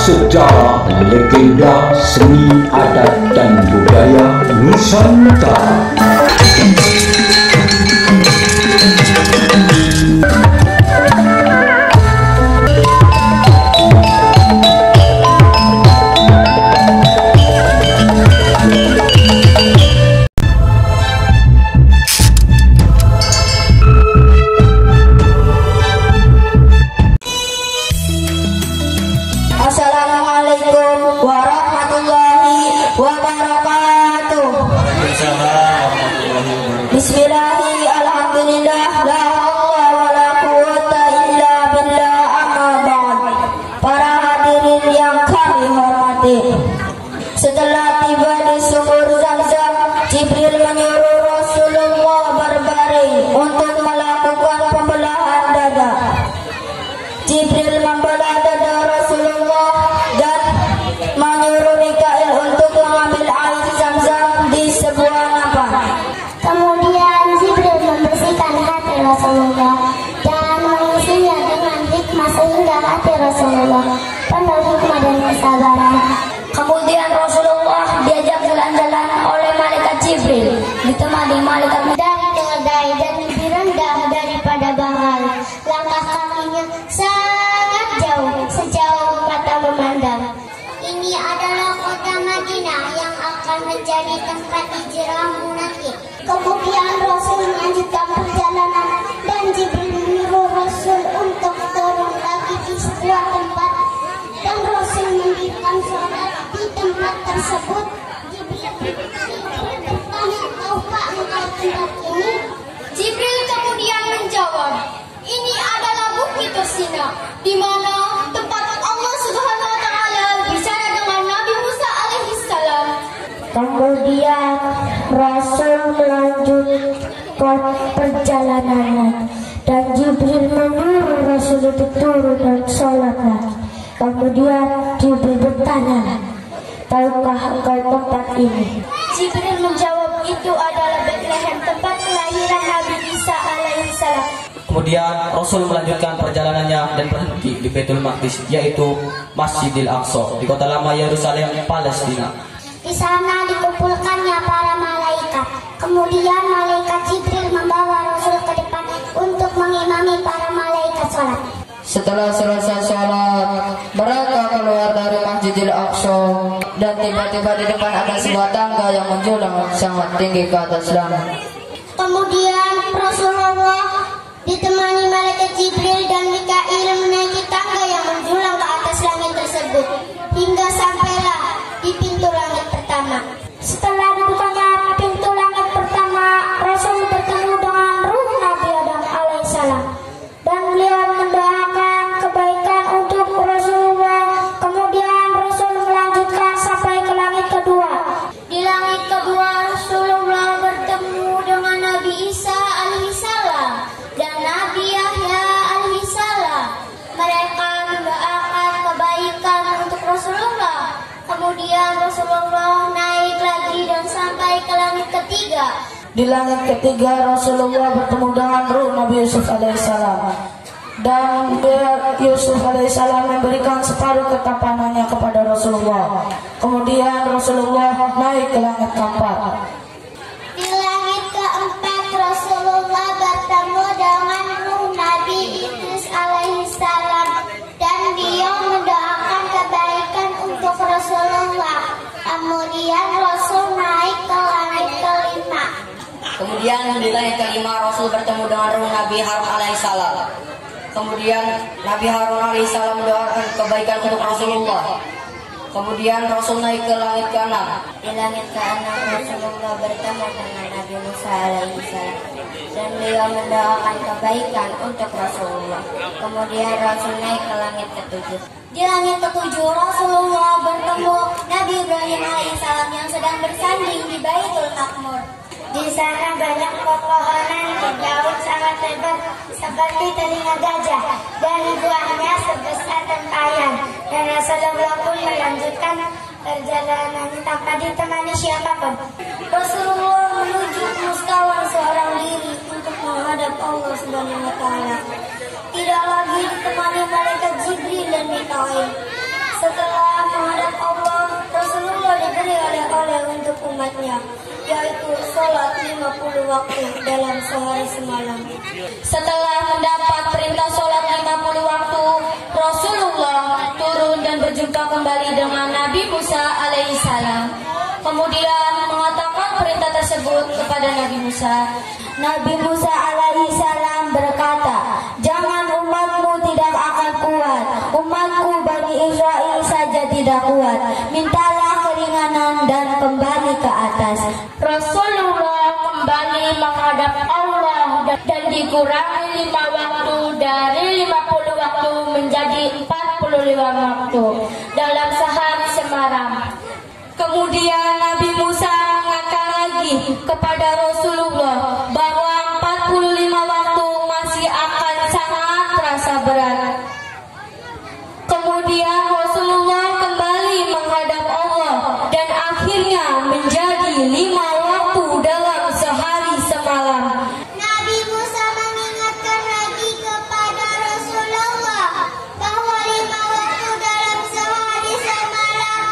sejarah, legenda, seni, adat, dan budaya Nusantara. Assalamualaikum warahmatullahi wabarakatuh. Bismillahirrahmanirrahim. Alhamdulillah, la haula wala quwwata illa billah, amma ba'd. Para hadirin yang kami hormati, setelah tiba di sumur Zam-Zam, Jibril menyuruh Rasulullah berbaring untuk melakukan pembelahan dada. Jibril membelah dada Rasulullah dan menyuruh Mikail untuk mengambil air Zam-Zam di sebuah nampan. Kemudian Jibril membersihkan hati Rasulullah dan mengisinya dengan hikmah sehingga hati Rasulullah penuh hikmah dan kesabaran. Kemudian Rasulullah diajak jalan-jalan oleh malaikat Jibril, ditemani malaikat Dari keledai dan lebih rendah daripada bahal. Langkah kakinya sangat jauh, sejauh mata memandang. Ini adalah kota Madinah yang akan menjadi tempat hijrah munafik. Kemudian Rasul melanjutkan perjalanan dan Jibril menyuruh Rasul untuk turun lagi di sebuah tempat dan Rasul mendirikan sholat di tempat tersebut. Jibril bertanya, "Tahukah engkau tempat ini?" Jibril kemudian menjawab, "Ini adalah Bukit Tursina, di mana tempat Allah Subhanahu wa Ta'ala bicara dengan Nabi Musa alaihissalam." Kemudian Rasul melanjutkan perjalanannya dan Jibril menyuruh Rasul untuk turun dan sholat lagi. Kemudian Jibril bertanya, "Tahukah engkau tempat ini?" Jibril menjawab, "Itu adalah Bethlehem, tempat kelahiran Nabi Isa alaihissalam." Kemudian Rasul melanjutkan perjalanannya dan berhenti di Baitul Maqdis, yaitu Masjidil Aqsa di kota lama Yerusalem, Palestina. Di sana dikumpulkannya para malaikat. Kemudian malaikat Jibril membawa Rasul ke depan untuk mengimami para malaikat sholat. Setelah selesai sholat, mereka keluar dari Masjidil Aqsa dan tiba-tiba di depan ada sebuah tangga yang menjulang sangat tinggi ke atas langit. Kemudian Rasulullah ditemani malaikat Jibril dan Mikail menaiki tangga yang menjulang ke atas langit tersebut hingga sampailah di pintu langit pertama. Setelah dibukanya pintu langit pertama, Rasul bertemu dengan ruh Nabi Adam alaihissalam dan beliau mendoakan kebaikan untuk Rasulullah. Kemudian Rasul melanjutkan sampai ke langit kedua. Di langit kedua, Rasulullah bertemu dengan Nabi Isa alaihissalam dan Nabi Yahya alaihissalam. Mereka mendoakan kebaikan untuk Rasulullah. Kemudian Rasulullah naik lagi dan sampai ke langit ketiga. Di langit ketiga Rasulullah bertemu dengan ruh Nabi Yusuf alaihissalam dan Yusuf alaihissalam memberikan separuh ketapanannya kepada Rasulullah. Kemudian Rasulullah naik ke langit keempat. Di langit keempat Rasulullah bertemu dengan ruh Nabi Idris alaihissalam dan beliau mendoakan kebaikan untuk Rasulullah. Kemudian Rasul naik ke langit kelima. Kemudian di langit kelima Rasul bertemu dengan ruh Nabi Harun alaihissalam. Kemudian Nabi Harun alaihissalam mendoakan kebaikan untuk Rasulullah. Kemudian Rasul naik ke langit ke-6. Di langit ke-6 Rasulullah bertemu dengan Nabi Musa alaihissalam dan beliau mendoakan kebaikan untuk Rasulullah. Kemudian Rasul naik ke langit ke-7. Di langit ketujuh, Rasulullah bertemu Nabi Ibrahim alaihissalam yang sedang bersanding di Baitul Maqmur. Di sana banyak pepohonan berdaun sangat lebar seperti telinga gajah dan buahnya sebesar tempayan. Dan Rasulullah pun melanjutkan perjalanannya tanpa ditemani siapapun. Rasulullah menuju mustawan seorang diri untuk menghadap Allah Subhanahu wa Ta'ala. Tidak lagi ditemani malaikat Jibril dan Mikail. Setelah oleh-oleh untuk umatnya, yaitu sholat 50 waktu dalam sehari semalam. Setelah mendapat perintah sholat 50 waktu, Rasulullah turun dan berjumpa kembali dengan Nabi Musa alaihissalam. Kemudian mengatakan perintah tersebut kepada Nabi Musa. Nabi Musa alaihissalam berkata, jangan umatmu tidak akan kuat. Umatku Bani Israel saja tidak kuat. Mintalah keringanan dan kembali ke atas. Rasulullah kembali menghadap Allah dan dikurangi 5 waktu dari 50 waktu menjadi 45 waktu dalam sehari semalam. Kemudian Nabi Musa mengatakan lagi kepada Rasulullah bahwa 45 waktu masih akan sangat terasa berat. Kemudian Rasulullah kembali menghadap Allah dan akhirnya menjadi 5 waktu dalam sehari semalam. Nabi Musa mengingatkan lagi kepada Rasulullah bahwa 5 waktu dalam sehari semalam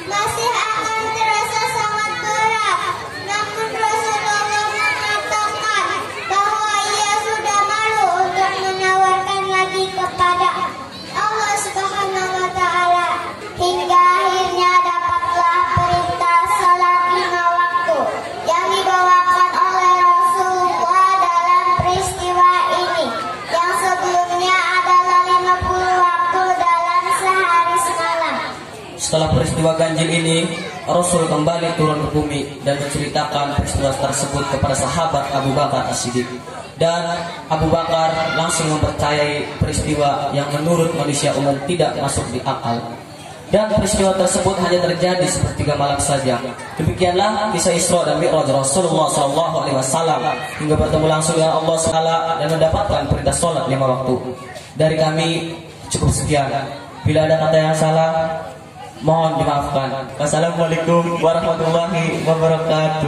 masih akan terasa sangat berat. Namun Rasulullah mengatakan bahwa ia sudah malu untuk menawarkan lagi kepada Allah Subhanahu wa Ta'ala, hingga akhirnya dapatlah perintah salat 5 waktu yang dibawakan oleh Rasulullah dalam peristiwa ini, yang sebelumnya adalah 50 waktu dalam sehari semalam. Setelah peristiwa ganjil ini, Rasul kembali turun ke bumi dan menceritakan peristiwa tersebut kepada sahabat Abu Bakar As-Siddiq. Dan Abu Bakar langsung mempercayai peristiwa yang menurut manusia umum tidak masuk di akal. Dan peristiwa tersebut hanya terjadi sepertiga malam saja. Demikianlah kisah Isra dan Mi'raj Rasulullah SAW hingga bertemu langsung dengan Allah SWT dan mendapatkan perintah sholat 5 waktu. Dari kami cukup sekian. Bila ada kata yang salah, mohon dimaafkan. Wassalamualaikum warahmatullahi wabarakatuh.